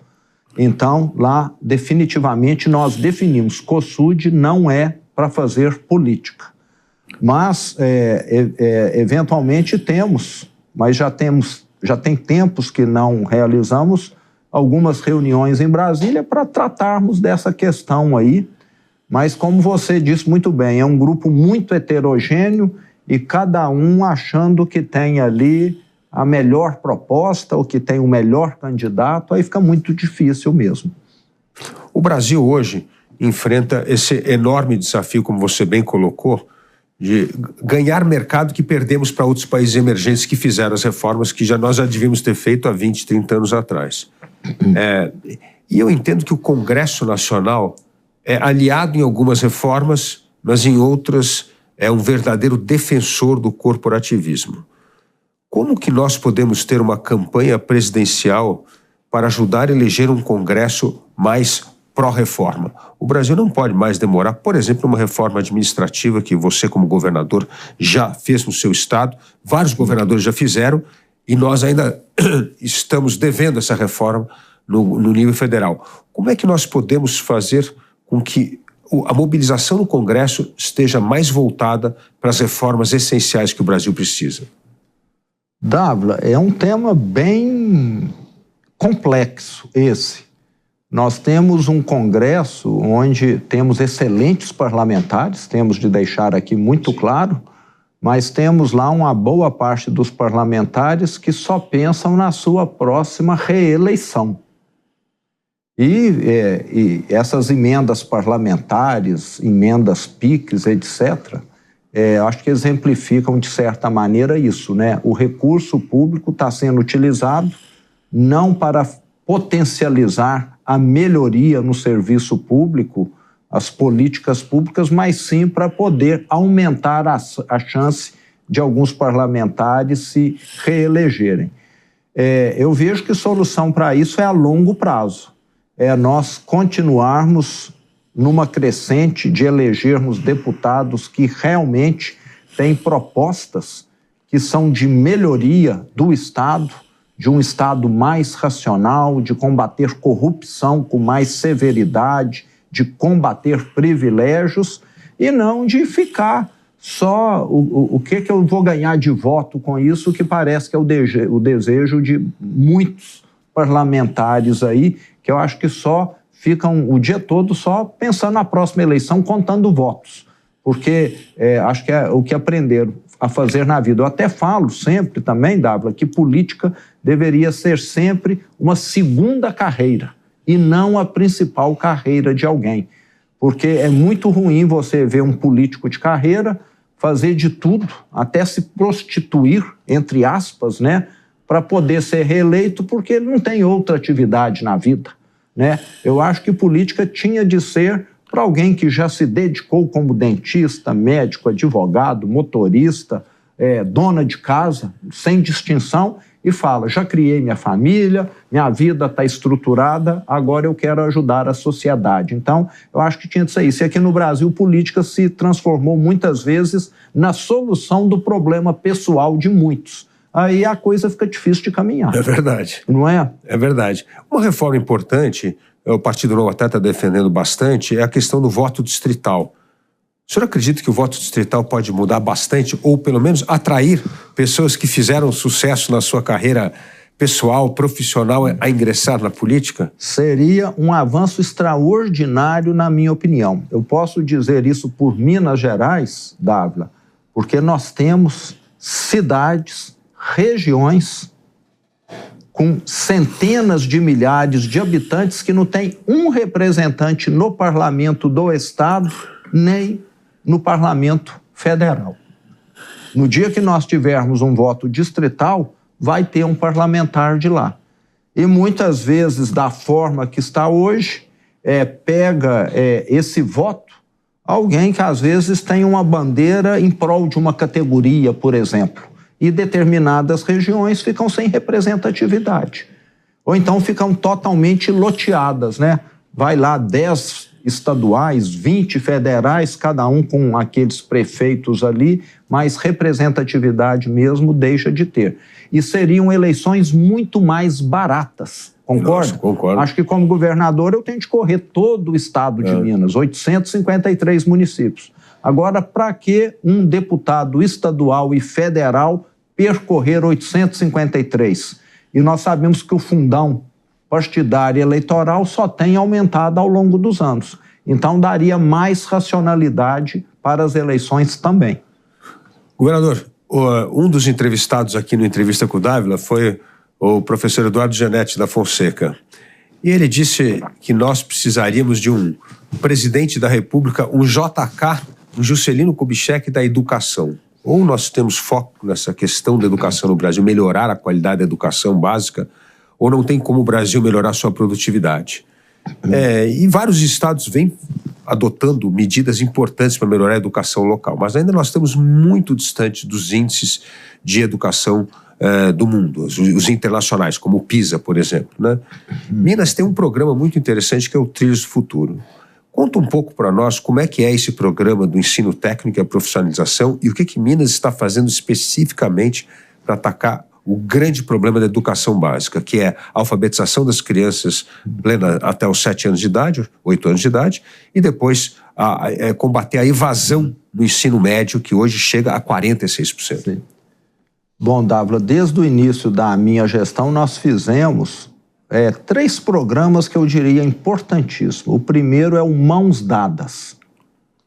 Então, lá, definitivamente, nós definimos COSUD não é para fazer política. Mas, eventualmente, temos, mas já tem tempos que não realizamos algumas reuniões em Brasília para tratarmos dessa questão aí. Mas, como você disse muito bem, é um grupo muito heterogêneo e cada um achando que tem ali a melhor proposta ou que tem o melhor candidato, aí fica muito difícil mesmo. O Brasil hoje enfrenta esse enorme desafio, como você bem colocou, de ganhar mercado que perdemos para outros países emergentes que fizeram as reformas que nós já devíamos ter feito há 20, 30 anos atrás. E eu entendo que o Congresso Nacional é aliado em algumas reformas, mas em outras é um verdadeiro defensor do corporativismo. Como que nós podemos ter uma campanha presidencial para ajudar a eleger um Congresso mais pró-reforma? O Brasil não pode mais demorar, por exemplo, uma reforma administrativa que você, como governador, já fez no seu estado, vários governadores já fizeram, e nós ainda estamos devendo essa reforma no nível federal. Como é que nós podemos fazer com que a mobilização no Congresso esteja mais voltada para as reformas essenciais que o Brasil precisa? Dávila, é um tema bem complexo esse. Nós temos um Congresso onde temos excelentes parlamentares, temos de deixar aqui muito claro, mas temos lá uma boa parte dos parlamentares que só pensam na sua próxima reeleição. E essas emendas parlamentares, emendas PICs, etc., acho que exemplificam, de certa maneira, isso, né? O recurso público está sendo utilizado não para potencializar a melhoria no serviço público, as políticas públicas, mas sim para poder aumentar a chance de alguns parlamentares se reelegerem. Eu vejo que solução para isso é a longo prazo. É nós continuarmos numa crescente de elegermos deputados que realmente têm propostas que são de melhoria do Estado, de um Estado mais racional, de combater corrupção com mais severidade, de combater privilégios e não de ficar só o que eu vou ganhar de voto com isso, que parece que é o desejo de muitos parlamentares aí, que eu acho que só ficam o dia todo só pensando na próxima eleição, contando votos, porque acho que é o que aprenderam a fazer na vida. Eu até falo sempre também, Dávila, que política deveria ser sempre uma segunda carreira e não a principal carreira de alguém, porque é muito ruim você ver um político de carreira fazer de tudo, até se prostituir, entre aspas, né, para poder ser reeleito, porque ele não tem outra atividade na vida, né? Eu acho que política tinha de ser para alguém que já se dedicou como dentista, médico, advogado, motorista, dona de casa, sem distinção, e fala, já criei minha família, minha vida está estruturada, agora eu quero ajudar a sociedade. Então, eu acho que tinha de ser isso. E aqui no Brasil, política se transformou muitas vezes na solução do problema pessoal de muitos. Aí a coisa fica difícil de caminhar. É verdade. Não é? É verdade. Uma reforma importante, o Partido Novo até está defendendo bastante, é a questão do voto distrital. O senhor acredita que o voto distrital pode mudar bastante, ou pelo menos atrair pessoas que fizeram sucesso na sua carreira pessoal, profissional, a ingressar na política? Seria um avanço extraordinário, na minha opinião. Eu posso dizer isso por Minas Gerais, Dávila, porque nós temos cidades, regiões com centenas de milhares de habitantes que não tem um representante no parlamento do Estado, nem no parlamento federal. No dia que nós tivermos um voto distrital, vai ter um parlamentar de lá. E muitas vezes, da forma que está hoje, pega esse voto alguém que às vezes tem uma bandeira em prol de uma categoria, por exemplo, e determinadas regiões ficam sem representatividade. Ou então ficam totalmente loteadas, né? Vai lá 10 estaduais, 20 federais, cada um com aqueles prefeitos ali, mas representatividade mesmo deixa de ter. E seriam eleições muito mais baratas, concorda? Nossa, concordo. Acho que como governador eu tenho de correr todo o estado de Minas, 853 municípios. Agora, para que um deputado estadual e federal percorrer 853? E nós sabemos que o fundão partidário e eleitoral só tem aumentado ao longo dos anos. Então, daria mais racionalidade para as eleições também. Governador, um dos entrevistados aqui no Entrevista com o Dávila foi o professor Eduardo Genetti da Fonseca. E ele disse que nós precisaríamos de um presidente da República, um JK, um Juscelino Kubitschek da educação. Ou nós temos foco nessa questão da educação no Brasil, melhorar a qualidade da educação básica, ou não tem como o Brasil melhorar sua produtividade. E vários estados vêm adotando medidas importantes para melhorar a educação local, mas ainda nós estamos muito distantes dos índices de educação do mundo, os internacionais, como o PISA, por exemplo, né? Minas tem um programa muito interessante que é o Trilhos do Futuro. Conta um pouco para nós como é que é esse programa do ensino técnico e a profissionalização e o que Minas está fazendo especificamente para atacar o grande problema da educação básica, que é a alfabetização das crianças plena até os 7 anos de idade, 8 anos de idade, e depois combater a evasão no ensino médio, que hoje chega a 46%. Sim. Bom, Dávila, desde o início da minha gestão nós fizemos 3 programas que eu diria importantíssimos. O primeiro é o Mãos Dadas.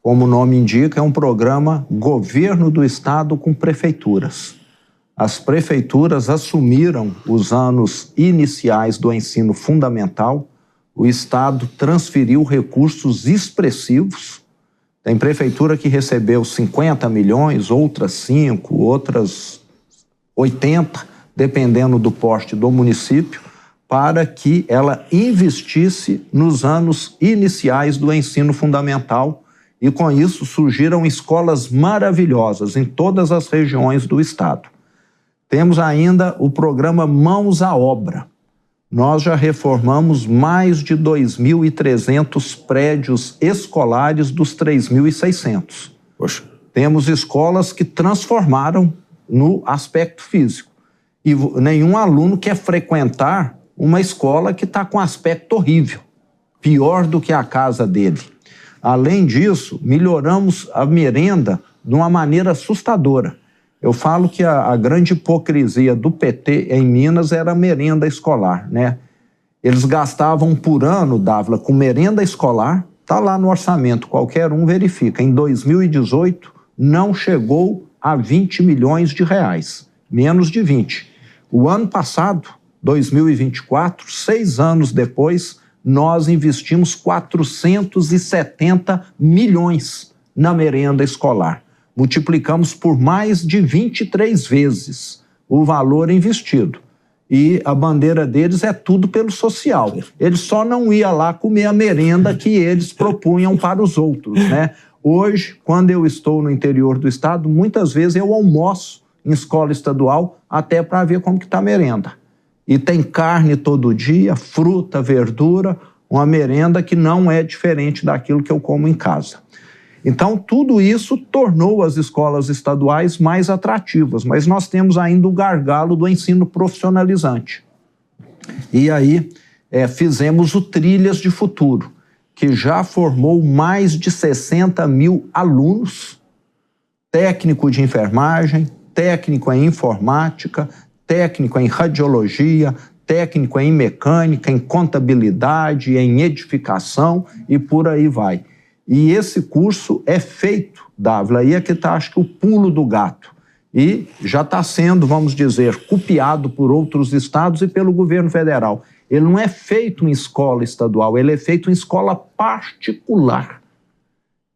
Como o nome indica, é um programa governo do estado com prefeituras. As prefeituras assumiram os anos iniciais do ensino fundamental, o estado transferiu recursos expressivos. Tem prefeitura que recebeu 50 milhões, outras 5, outras 80, dependendo do porte do município, para que ela investisse nos anos iniciais do ensino fundamental, e com isso surgiram escolas maravilhosas em todas as regiões do estado. Temos ainda o programa Mãos à Obra. Nós já reformamos mais de 2.300 prédios escolares dos 3.600. Poxa. Temos escolas que transformaram no aspecto físico. E nenhum aluno quer frequentar uma escola que está com aspecto horrível, pior do que a casa dele. Além disso, melhoramos a merenda de uma maneira assustadora. Eu falo que a grande hipocrisia do PT em Minas era a merenda escolar, né? Eles gastavam por ano, Dávila, com merenda escolar, está lá no orçamento, qualquer um verifica. Em 2018, não chegou a 20 milhões de reais, menos de 20. O ano passado, 2024, 6 anos depois, nós investimos 470 milhões na merenda escolar. Multiplicamos por mais de 23 vezes o valor investido. E a bandeira deles é tudo pelo social. Eles só não iam lá comer a merenda que eles propunham para os outros, né? Hoje, quando eu estou no interior do estado, muitas vezes eu almoço em escola estadual até para ver como que está a merenda. E tem carne todo dia, fruta, verdura, uma merenda que não é diferente daquilo que eu como em casa. Então, tudo isso tornou as escolas estaduais mais atrativas, mas nós temos ainda o gargalo do ensino profissionalizante. E aí, fizemos o Trilhas de Futuro, que já formou mais de 60 mil alunos, técnico de enfermagem, técnico em informática, técnico em radiologia, técnico em mecânica, em contabilidade, em edificação e por aí vai. E esse curso é feito, Dávila, aí é que está, acho que, o pulo do gato. E já está sendo, vamos dizer, copiado por outros estados e pelo governo federal. Ele não é feito em escola estadual, ele é feito em escola particular,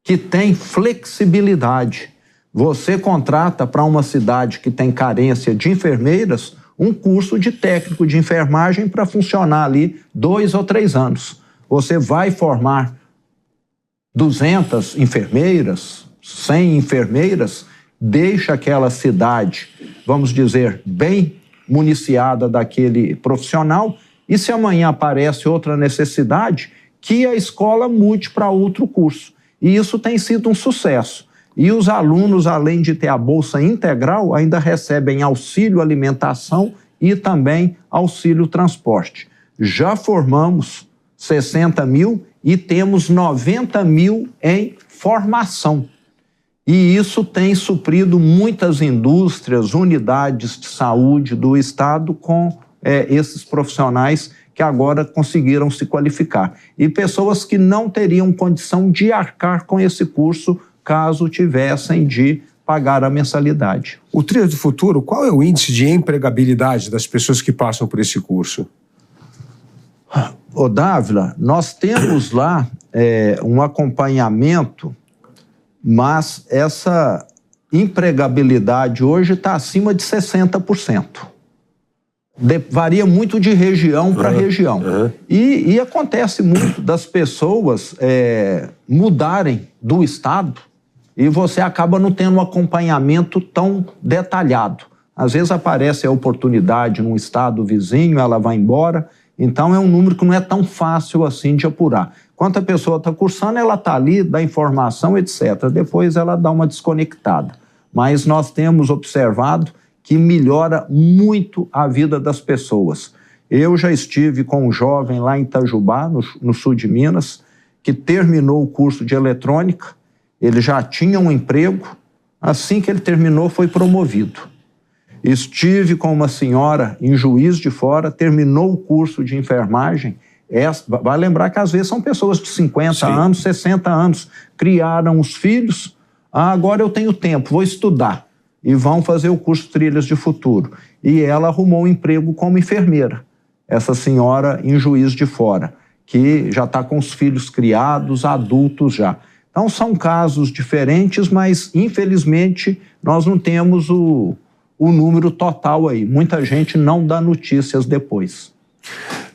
que tem flexibilidade. Você contrata para uma cidade que tem carência de enfermeiras um curso de técnico de enfermagem para funcionar ali 2 ou 3 anos. Você vai formar 200 enfermeiras, 100 enfermeiras, deixa aquela cidade, vamos dizer, bem municiada daquele profissional, e se amanhã aparece outra necessidade, que a escola mude para outro curso. E isso tem sido um sucesso. E os alunos, além de ter a bolsa integral, ainda recebem auxílio alimentação e também auxílio transporte. Já formamos 60 mil e temos 90 mil em formação. E isso tem suprido muitas indústrias, unidades de saúde do estado com esses profissionais que agora conseguiram se qualificar. E pessoas que não teriam condição de arcar com esse curso caso tivessem de pagar a mensalidade. O Trilhas do Futuro, qual é o índice de empregabilidade das pessoas que passam por esse curso? Ô Dávila, nós temos lá um acompanhamento, mas essa empregabilidade hoje está acima de 60%. Varia muito de região para região. E acontece muito das pessoas mudarem do estado e você acaba não tendo um acompanhamento tão detalhado. Às vezes aparece a oportunidade num estado vizinho, ela vai embora. Então é um número que não é tão fácil assim de apurar. Enquanto a pessoa está cursando, ela está ali, dá informação, etc. Depois ela dá uma desconectada. Mas nós temos observado que melhora muito a vida das pessoas. Eu já estive com um jovem lá em Itajubá, no sul de Minas, que terminou o curso de eletrônica, ele já tinha um emprego, assim que ele terminou foi promovido. Estive com uma senhora em Juiz de Fora, terminou o curso de enfermagem. Vai lembrar que às vezes são pessoas de 50 anos, 60 anos, criaram os filhos. Agora eu tenho tempo, vou estudar. E vão fazer o curso Trilhas de Futuro. E ela arrumou um emprego como enfermeira. Essa senhora em Juiz de Fora, que já está com os filhos criados, adultos já. Então são casos diferentes, mas infelizmente nós não temos o número total aí. Muita gente não dá notícias depois.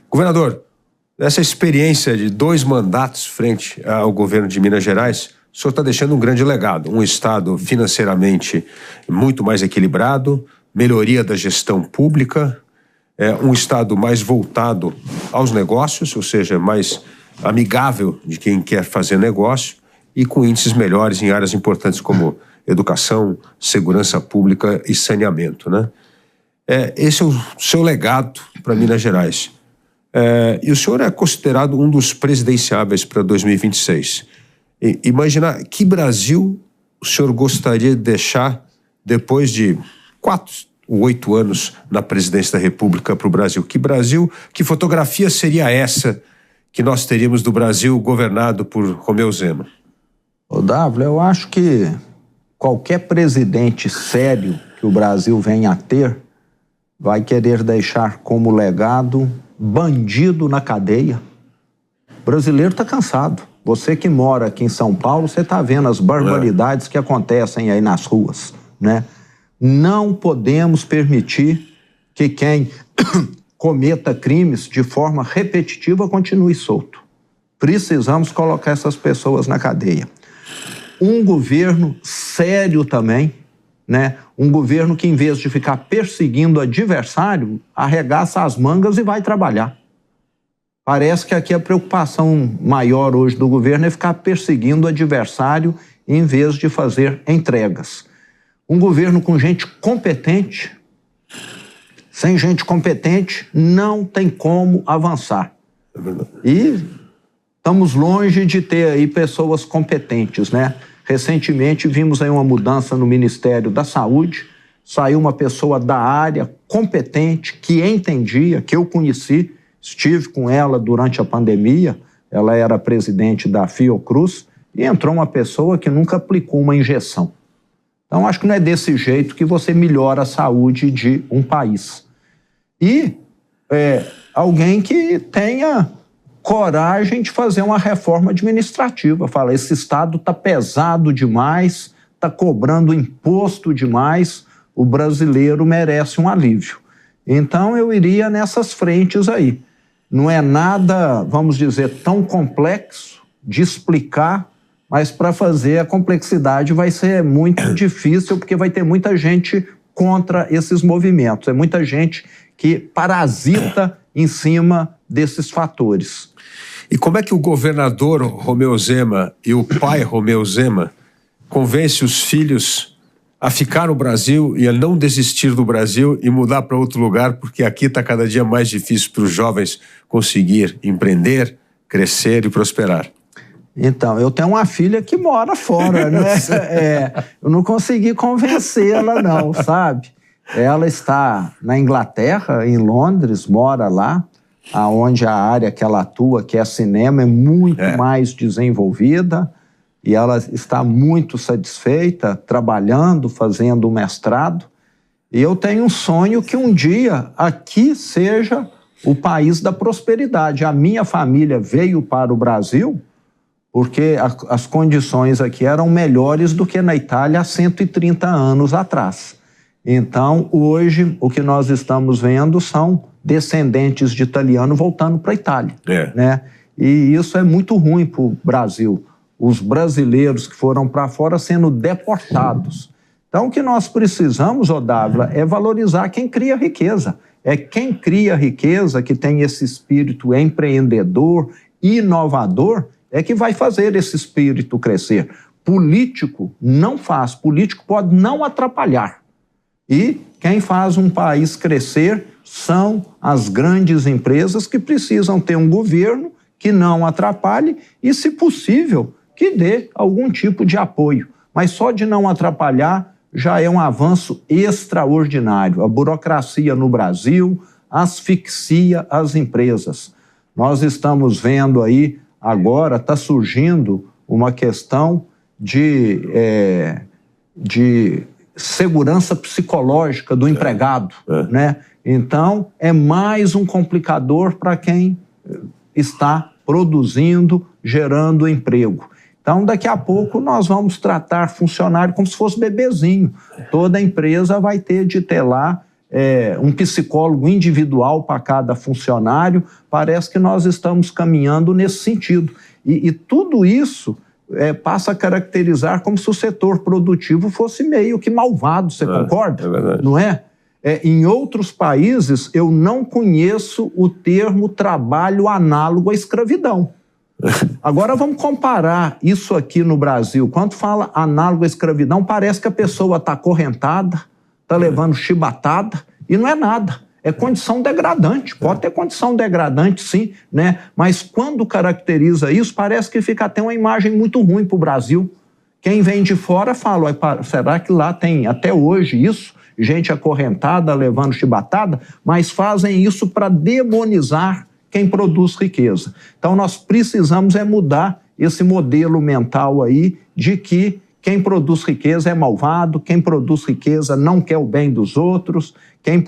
Governador, nessa experiência de 2 mandatos frente ao governo de Minas Gerais, o senhor está deixando um grande legado, um estado financeiramente muito mais equilibrado, melhoria da gestão pública, um estado mais voltado aos negócios, ou seja, mais amigável de quem quer fazer negócio e com índices melhores em áreas importantes como educação, segurança pública e saneamento, né? Esse é o seu legado para Minas Gerais. E o senhor é considerado um dos presidenciáveis para 2026. Imaginar que Brasil o senhor gostaria de deixar depois de 4 ou 8 anos na presidência da República para o Brasil? Que fotografia seria essa que nós teríamos do Brasil governado por Romeu Zema? Ô Dávila, eu acho que qualquer presidente sério que o Brasil venha a ter vai querer deixar como legado bandido na cadeia. O brasileiro está cansado. Você que mora aqui em São Paulo, você está vendo as barbaridades que acontecem aí nas ruas, né? Não podemos permitir que quem cometa crimes de forma repetitiva continue solto. Precisamos colocar essas pessoas na cadeia. Um governo sério também, né? Um governo que, em vez de ficar perseguindo o adversário, arregaça as mangas e vai trabalhar. Parece que aqui a preocupação maior hoje do governo é ficar perseguindo o adversário em vez de fazer entregas. Um governo com gente competente, sem gente competente, não tem como avançar. E estamos longe de ter aí pessoas competentes, né? Recentemente vimos aí uma mudança no Ministério da Saúde, saiu uma pessoa da área competente, que entendia, que eu conheci, estive com ela durante a pandemia, ela era presidente da Fiocruz, e entrou uma pessoa que nunca aplicou uma injeção. Então, acho que não é desse jeito que você melhora a saúde de um país. E alguém que tenha coragem de fazer uma reforma administrativa. Fala, esse Estado está pesado demais, está cobrando imposto demais, o brasileiro merece um alívio. Então, eu iria nessas frentes aí. Não é nada, vamos dizer, tão complexo de explicar, mas para fazer a complexidade vai ser muito difícil, porque vai ter muita gente contra esses movimentos. É muita gente que parasita em cima desses fatores. E como é que o governador Romeu Zema e o pai Romeu Zema convence os filhos a ficar no Brasil e a não desistir do Brasil e mudar para outro lugar, porque aqui está cada dia mais difícil para os jovens conseguir empreender, crescer e prosperar? Então, eu tenho uma filha que mora fora, né? Eu não consegui convencê-la não, sabe? Ela está na Inglaterra, em Londres, mora lá, onde a área que ela atua, que é cinema, é muito mais desenvolvida, e ela está muito satisfeita, trabalhando, fazendo o mestrado. E eu tenho um sonho que um dia aqui seja o país da prosperidade. A minha família veio para o Brasil porque as condições aqui eram melhores do que na Itália há 130 anos atrás. Então, hoje, o que nós estamos vendo são descendentes de italiano voltando para a Itália, né? E isso é muito ruim para o Brasil. Os brasileiros que foram para fora sendo deportados. Então, o que nós precisamos, Dávila, é valorizar quem cria riqueza. É quem cria riqueza, que tem esse espírito empreendedor, inovador, é que vai fazer esse espírito crescer. Político não faz. Político pode não atrapalhar. E quem faz um país crescer são as grandes empresas que precisam ter um governo que não atrapalhe e, se possível, que dê algum tipo de apoio. Mas só de não atrapalhar já é um avanço extraordinário. A burocracia no Brasil asfixia as empresas. Nós estamos vendo aí, agora está surgindo uma questão de segurança psicológica do empregado, né? Então, é mais um complicador para quem está produzindo, gerando emprego. Então, daqui a pouco, nós vamos tratar funcionário como se fosse bebezinho. Toda empresa vai ter de ter lá um psicólogo individual para cada funcionário. Parece que nós estamos caminhando nesse sentido. E tudo isso passa a caracterizar como se o setor produtivo fosse meio que malvado, você concorda? É verdade. Não é? Em outros países, eu não conheço o termo trabalho análogo à escravidão. Agora vamos comparar isso aqui no Brasil. Quando fala análogo à escravidão, parece que a pessoa está acorrentada, está levando chibatada, e não é nada. É condição degradante. Pode ter condição degradante, sim, né? Mas quando caracteriza isso, parece que fica até uma imagem muito ruim para o Brasil. Quem vem de fora fala, será que lá tem até hoje isso? Gente acorrentada, levando chibatada, mas fazem isso para demonizar quem produz riqueza. Então nós precisamos mudar esse modelo mental aí de que quem produz riqueza é malvado, quem produz riqueza não quer o bem dos outros, quem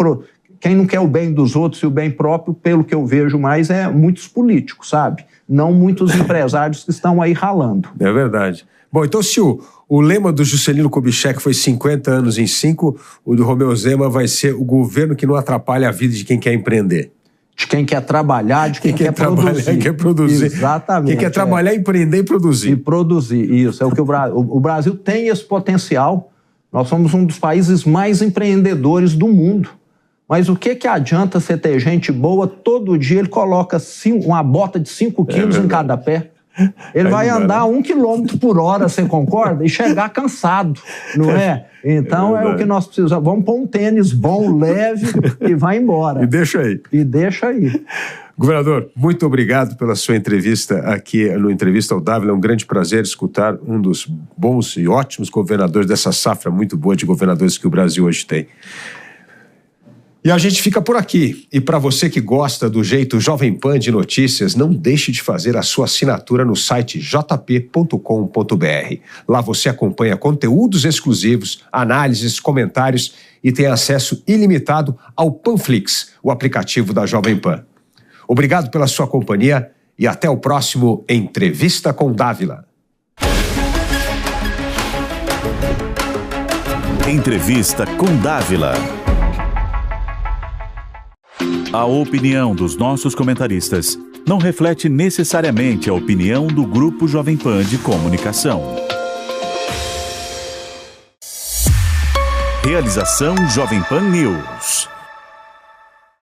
não quer o bem dos outros e o bem próprio, pelo que eu vejo mais, muitos políticos, sabe? Não muitos empresários que estão aí ralando. É verdade. Bom, então se o lema do Juscelino Kubitschek foi 50 anos em 5, o do Romeu Zema vai ser o governo que não atrapalha a vida de quem quer empreender. De quem quer trabalhar, de quem quer produzir. Quer produzir. Exatamente. Quem quer trabalhar, empreender e produzir. E produzir, isso. É o que o Brasil tem esse potencial. Nós somos um dos países mais empreendedores do mundo. Mas o que adianta você ter gente boa, todo dia ele coloca uma bota de 5 quilos em cada pé? Ele vai andar 1 quilômetro por hora, você concorda? E chegar cansado, não é? Então é o que nós precisamos. Vamos pôr um tênis bom, leve e vai embora. E deixa aí. E deixa aí. Governador, muito obrigado pela sua entrevista aqui no Entrevista ao Dávila. É um grande prazer escutar um dos bons e ótimos governadores dessa safra muito boa de governadores que o Brasil hoje tem. E a gente fica por aqui. E para você que gosta do jeito Jovem Pan de notícias, não deixe de fazer a sua assinatura no site jp.com.br. Lá você acompanha conteúdos exclusivos, análises, comentários e tem acesso ilimitado ao Panflix, o aplicativo da Jovem Pan. Obrigado pela sua companhia e até o próximo Entrevista com Dávila. Entrevista com Dávila. A opinião dos nossos comentaristas não reflete necessariamente a opinião do Grupo Jovem Pan de Comunicação. Realização Jovem Pan News.